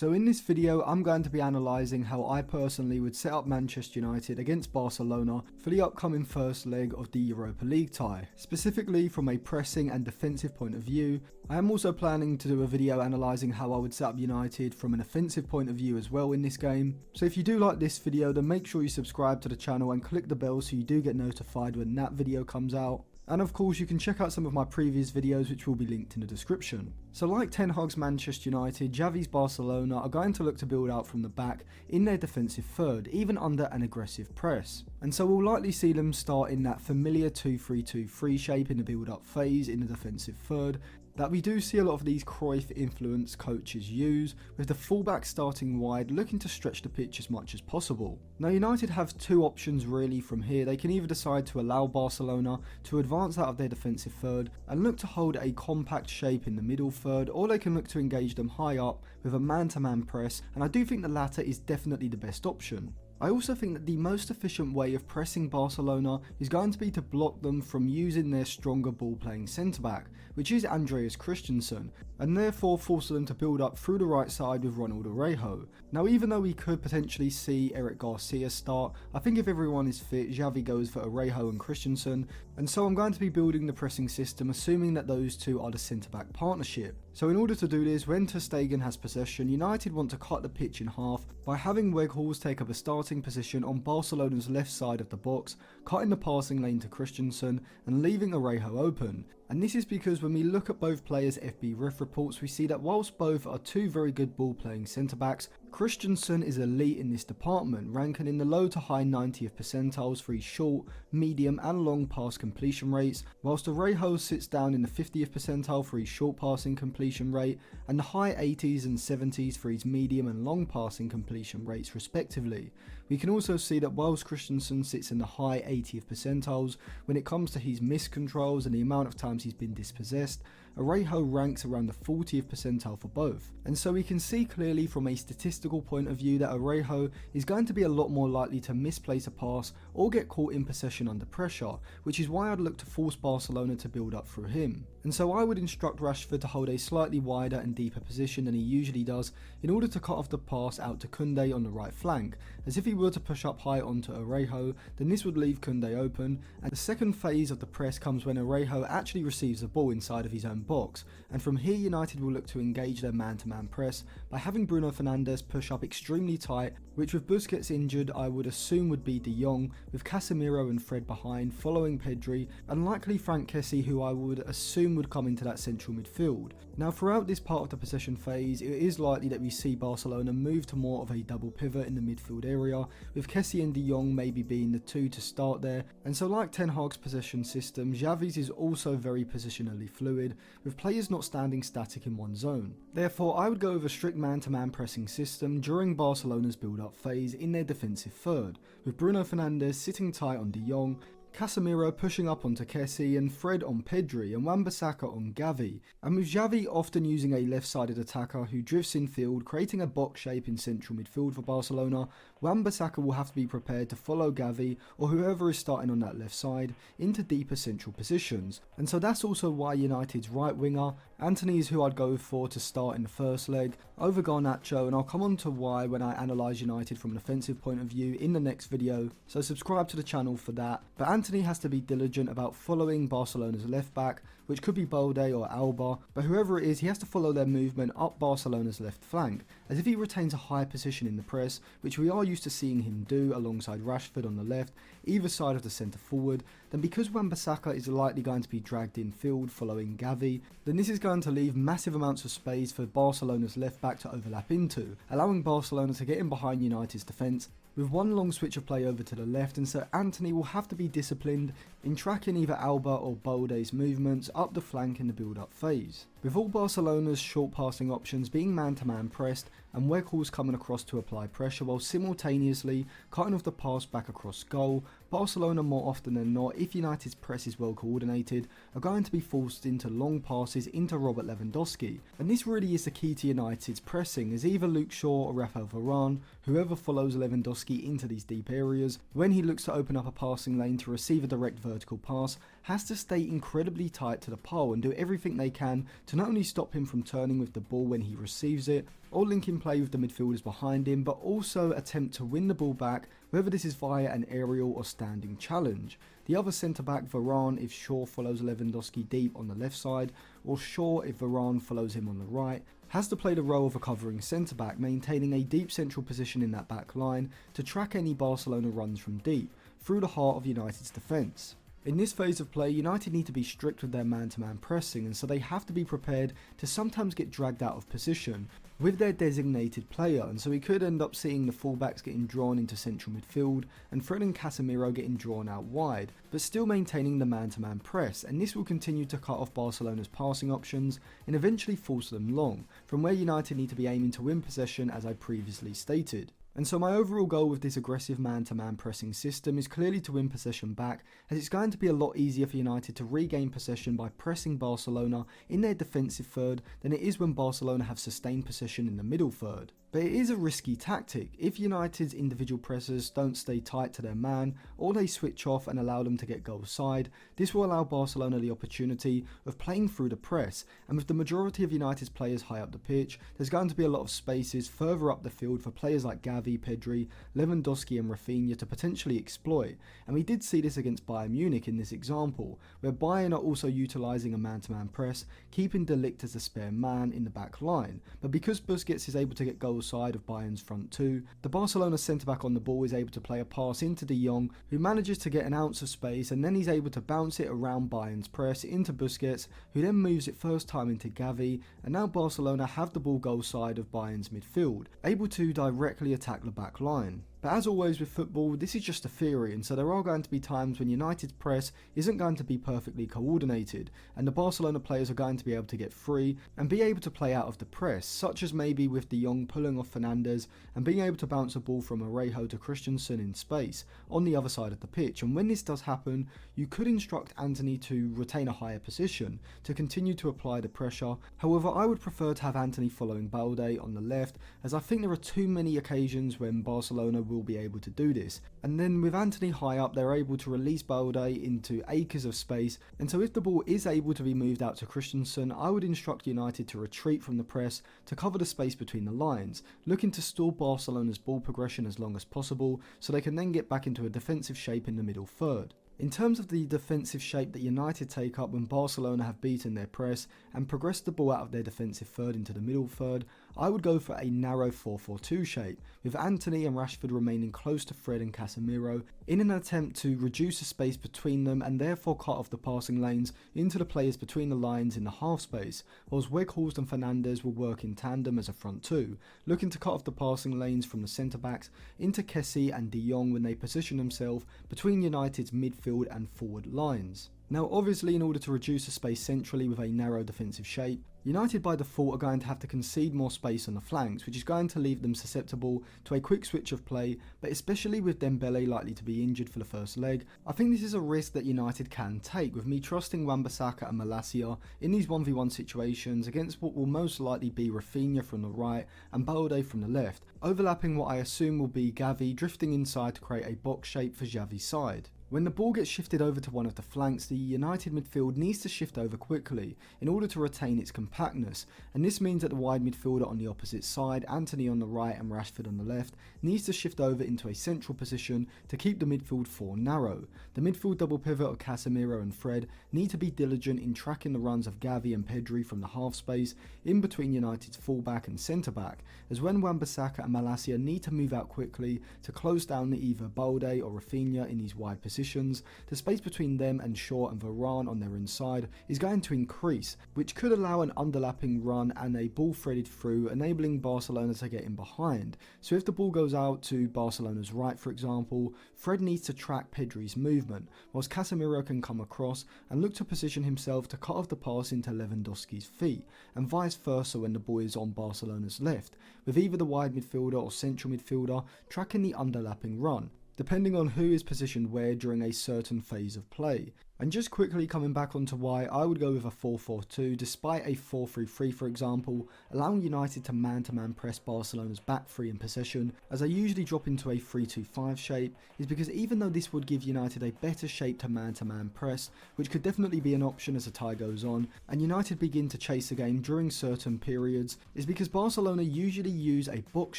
So in this video, I'm going to be analysing how I personally would set up Manchester United against Barcelona for the upcoming first leg of the Europa League tie. Specifically from a pressing and defensive point of view, I am also planning to do a video analysing how I would set up United from an offensive point of view as well in this game. So if you do like this video, then make sure you subscribe to the channel and click the bell so you do get notified when that video comes out. And of course you can check out some of my previous videos which will be linked in the description. So like Ten Hag's Manchester United, Xavi's Barcelona are going to look to build out from the back in their defensive third, even under an aggressive press. And so we'll likely see them start in that familiar 2-3-2-3 shape in the build up phase in the defensive third, that we do see a lot of these Cruyff influenced coaches use, with the fullback starting wide looking to stretch the pitch as much as possible. Now United have two options really from here. They can either decide to allow Barcelona to advance out of their defensive third and look to hold a compact shape in the middle third, or they can look to engage them high up with a man-to-man press, and I do think the latter is definitely the best option. I also think that the most efficient way of pressing Barcelona is going to be to block them from using their stronger ball playing centre back, which is Andreas Christensen, and therefore force them to build up through the right side with Ronald Araujo. Now even though we could potentially see Eric Garcia start, I think if everyone is fit, Xavi goes for Araujo and Christensen, and so I'm going to be building the pressing system assuming that those two are the centre back partnership. So in order to do this, when ter Stegen has possession, United want to cut the pitch in half by having Weghorst take up a starting position on Barcelona's left side of the box, cutting the passing lane to Christensen and leaving Araujo open. And this is because when we look at both players' FB ref reports, we see that whilst both are two very good ball playing centre backs, Christensen is elite in this department, ranking in the low to high 90th percentiles for his short, medium and long pass completion rates, whilst Araujo sits down in the 50th percentile for his short passing completion rate and the high 80s and 70s for his medium and long passing completion rates respectively. We can also see that whilst Christensen sits in the high 80th percentiles when it comes to his missed controls and the amount of times he's been dispossessed, Araujo ranks around the 40th percentile for both. And so we can see clearly from a statistical point of view that Araujo is going to be a lot more likely to misplace a pass or get caught in possession under pressure, which is why I'd look to force Barcelona to build up through him. And so I would instruct Rashford to hold a slightly wider and deeper position than he usually does in order to cut off the pass out to Koundé on the right flank, as if he were to push up high onto Araujo, then this would leave Koundé open, and the second phase of the press comes when Araujo actually receives the ball inside of his own box, and from here United will look to engage their man-to-man press by having Bruno Fernandes push up extremely tight, which with Busquets injured I would assume would be De Jong, with Casemiro and Fred behind, following Pedri, and likely Frank Kessie, who I would assume would come into that central midfield. Now throughout this part of the possession phase, it is likely that we see Barcelona move to more of a double pivot in the midfield area, with Kessie and De Jong maybe being the two to start there, and so like Ten Hag's possession system, Xavi's is also very positionally fluid, with players not standing static in one zone. Therefore I would go with a strict man-to-man pressing system during Barcelona's build-up phase in their defensive third, with Bruno Fernandes sitting tight on De Jong, Casemiro pushing up onto Kessie and Fred on Pedri and Wan-Bissaka on Gavi, and with Xavi often using a left-sided attacker who drifts in field, creating a box shape in central midfield for Barcelona. Wan-Bissaka will have to be prepared to follow Gavi or whoever is starting on that left side into deeper central positions, and so that's also why United's right winger, Antony, is who I'd go for to start in the first leg over Garnacho, and I'll come on to why when I analyse United from an offensive point of view in the next video, so subscribe to the channel for that. But Antony has to be diligent about following Barcelona's left back, which could be Balde or Alba, but whoever it is, he has to follow their movement up Barcelona's left flank, as if he retains a high position in the press, which we are used to seeing him do alongside Rashford on the left, either side of the centre forward, then because Wan-Bissaka is likely going to be dragged in field following Gavi, then this is going to leave massive amounts of space for Barcelona's left back to overlap into, allowing Barcelona to get in behind United's defence with one long switch of play over to the left, and so Antony will have to be disciplined in tracking either Alba or Balde's movements up the flank in the build-up phase. With all Barcelona's short passing options being man-to-man pressed and Weghorst coming across to apply pressure while simultaneously cutting off the pass back across goal, Barcelona more often than not, if United's press is well coordinated, are going to be forced into long passes into Robert Lewandowski. And this really is the key to United's pressing, as either Luke Shaw or Rafael Varane, whoever follows Lewandowski into these deep areas, when he looks to open up a passing lane to receive a direct vertical pass, has to stay incredibly tight to the pole and do everything they can to not only stop him from turning with the ball when he receives it, or link in play with the midfielders behind him, but also attempt to win the ball back, whether this is via an aerial or standing challenge. The other centre-back, Varane, if Shaw follows Lewandowski deep on the left side, or Shaw if Varane follows him on the right, has to play the role of a covering centre-back, maintaining a deep central position in that back line to track any Barcelona runs from deep, through the heart of United's defence. In this phase of play, United need to be strict with their man-to-man pressing, and so they have to be prepared to sometimes get dragged out of position with their designated player, and so we could end up seeing the fullbacks getting drawn into central midfield and Fred and Casemiro getting drawn out wide, but still maintaining the man-to-man press, and this will continue to cut off Barcelona's passing options and eventually force them long, from where United need to be aiming to win possession as I previously stated. And so my overall goal with this aggressive man-to-man pressing system is clearly to win possession back, as it's going to be a lot easier for United to regain possession by pressing Barcelona in their defensive third than it is when Barcelona have sustained possession in the middle third. But it is a risky tactic. If United's individual pressers don't stay tight to their man, or they switch off and allow them to get goal side, this will allow Barcelona the opportunity of playing through the press, and with the majority of United's players high up the pitch, there's going to be a lot of spaces further up the field for players like Gavi, Pedri, Lewandowski and Rafinha to potentially exploit, and we did see this against Bayern Munich in this example, where Bayern are also utilising a man-to-man press, keeping De Ligt as a spare man in the back line, but because Busquets is able to get goals side of Bayern's front two, the Barcelona centre-back on the ball is able to play a pass into De Jong, who manages to get an ounce of space, and then he's able to bounce it around Bayern's press into Busquets, who then moves it first time into Gavi, and now Barcelona have the ball goal side of Bayern's midfield, able to directly attack the back line. But as always with football, this is just a theory, and so there are going to be times when United's press isn't going to be perfectly coordinated, and the Barcelona players are going to be able to get free and be able to play out of the press, such as maybe with De Jong pulling off Fernandes and being able to bounce a ball from Arejo to Christensen in space on the other side of the pitch. And when this does happen, you could instruct Antony to retain a higher position to continue to apply the pressure. However, I would prefer to have Antony following Balde on the left, as I think there are too many occasions when Barcelona will be able to do this, and then with Antony high up they're able to release Balde into acres of space, and so if the ball is able to be moved out to Christensen, I would instruct United to retreat from the press to cover the space between the lines, looking to stall Barcelona's ball progression as long as possible so they can then get back into a defensive shape in the middle third. In terms of the defensive shape that United take up when Barcelona have beaten their press and progressed the ball out of their defensive third into the middle third, I would go for a narrow 4-4-2 shape, with Antony and Rashford remaining close to Fred and Casemiro in an attempt to reduce the space between them and therefore cut off the passing lanes into the players between the lines in the half space, whilst Weghorst and Fernandes will work in tandem as a front two, looking to cut off the passing lanes from the centre-backs into Kessie and De Jong when they position themselves between United's midfield and forward lines. Now obviously, in order to reduce the space centrally with a narrow defensive shape, United by default are going to have to concede more space on the flanks, which is going to leave them susceptible to a quick switch of play, but especially with Dembele likely to be injured for the first leg, I think this is a risk that United can take, with me trusting Wan-Bissaka and Malacia in these 1v1 situations against what will most likely be Rafinha from the right and Balde from the left, overlapping what I assume will be Gavi drifting inside to create a box shape for Xavi's side. When the ball gets shifted over to one of the flanks, the United midfield needs to shift over quickly in order to retain its compactness, and this means that the wide midfielder on the opposite side, Antony on the right and Rashford on the left, needs to shift over into a central position to keep the midfield four narrow. The midfield double pivot of Casemiro and Fred need to be diligent in tracking the runs of Gavi and Pedri from the half space in between United's fullback and centre back, as when Wan-Bissaka and Malacia need to move out quickly to close down either Balde or Rafinha in these wide positions. The space between them and Shaw and Varane on their inside is going to increase, which could allow an underlapping run and a ball threaded through, enabling Barcelona to get in behind. So if the ball goes out to Barcelona's right, for example, Fred needs to track Pedri's movement, whilst Casemiro can come across and look to position himself to cut off the pass into Lewandowski's feet, and vice versa when the ball is on Barcelona's left, with either the wide midfielder or central midfielder tracking the underlapping run, depending on who is positioned where during a certain phase of play. And just quickly coming back onto why I would go with a 4-4-2 despite a 4-3-3 for example, allowing United to man-to-man press Barcelona's back three in possession, as I usually drop into a 3-2-5 shape, is because even though this would give United a better shape to man-to-man press, which could definitely be an option as the tie goes on, and United begin to chase the game during certain periods, is because Barcelona usually use a box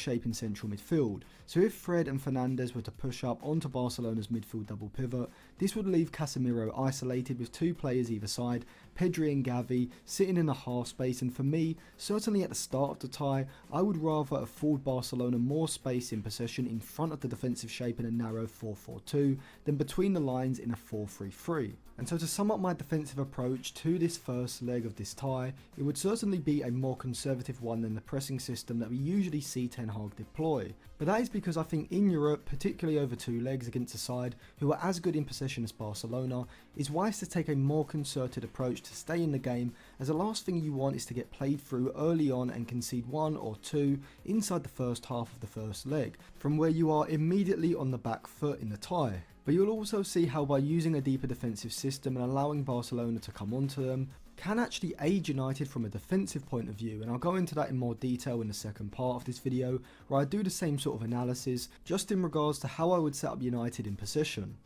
shape in central midfield. So if Fred and Fernandes were to push up onto Barcelona's midfield double pivot, this would leave Casemiro isolated with two players either side, Pedri and Gavi sitting in the half space, and for me, certainly at the start of the tie, I would rather afford Barcelona more space in possession in front of the defensive shape in a narrow 4-4-2 than between the lines in a 4-3-3. And so to sum up my defensive approach to this first leg of this tie, it would certainly be a more conservative one than the pressing system that we usually see Ten Hag deploy. But that is because I think in Europe, particularly over two legs against a side who are as good in possession as Barcelona, it's wise to take a more concerted approach to stay in the game, as the last thing you want is to get played through early on and concede one or two inside the first half of the first leg, from where you are immediately on the back foot in the tie. But you'll also see how by using a deeper defensive system and allowing Barcelona to come onto them can actually aid United from a defensive point of view, and I'll go into that in more detail in the second part of this video, where I do the same sort of analysis just in regards to how I would set up United in possession.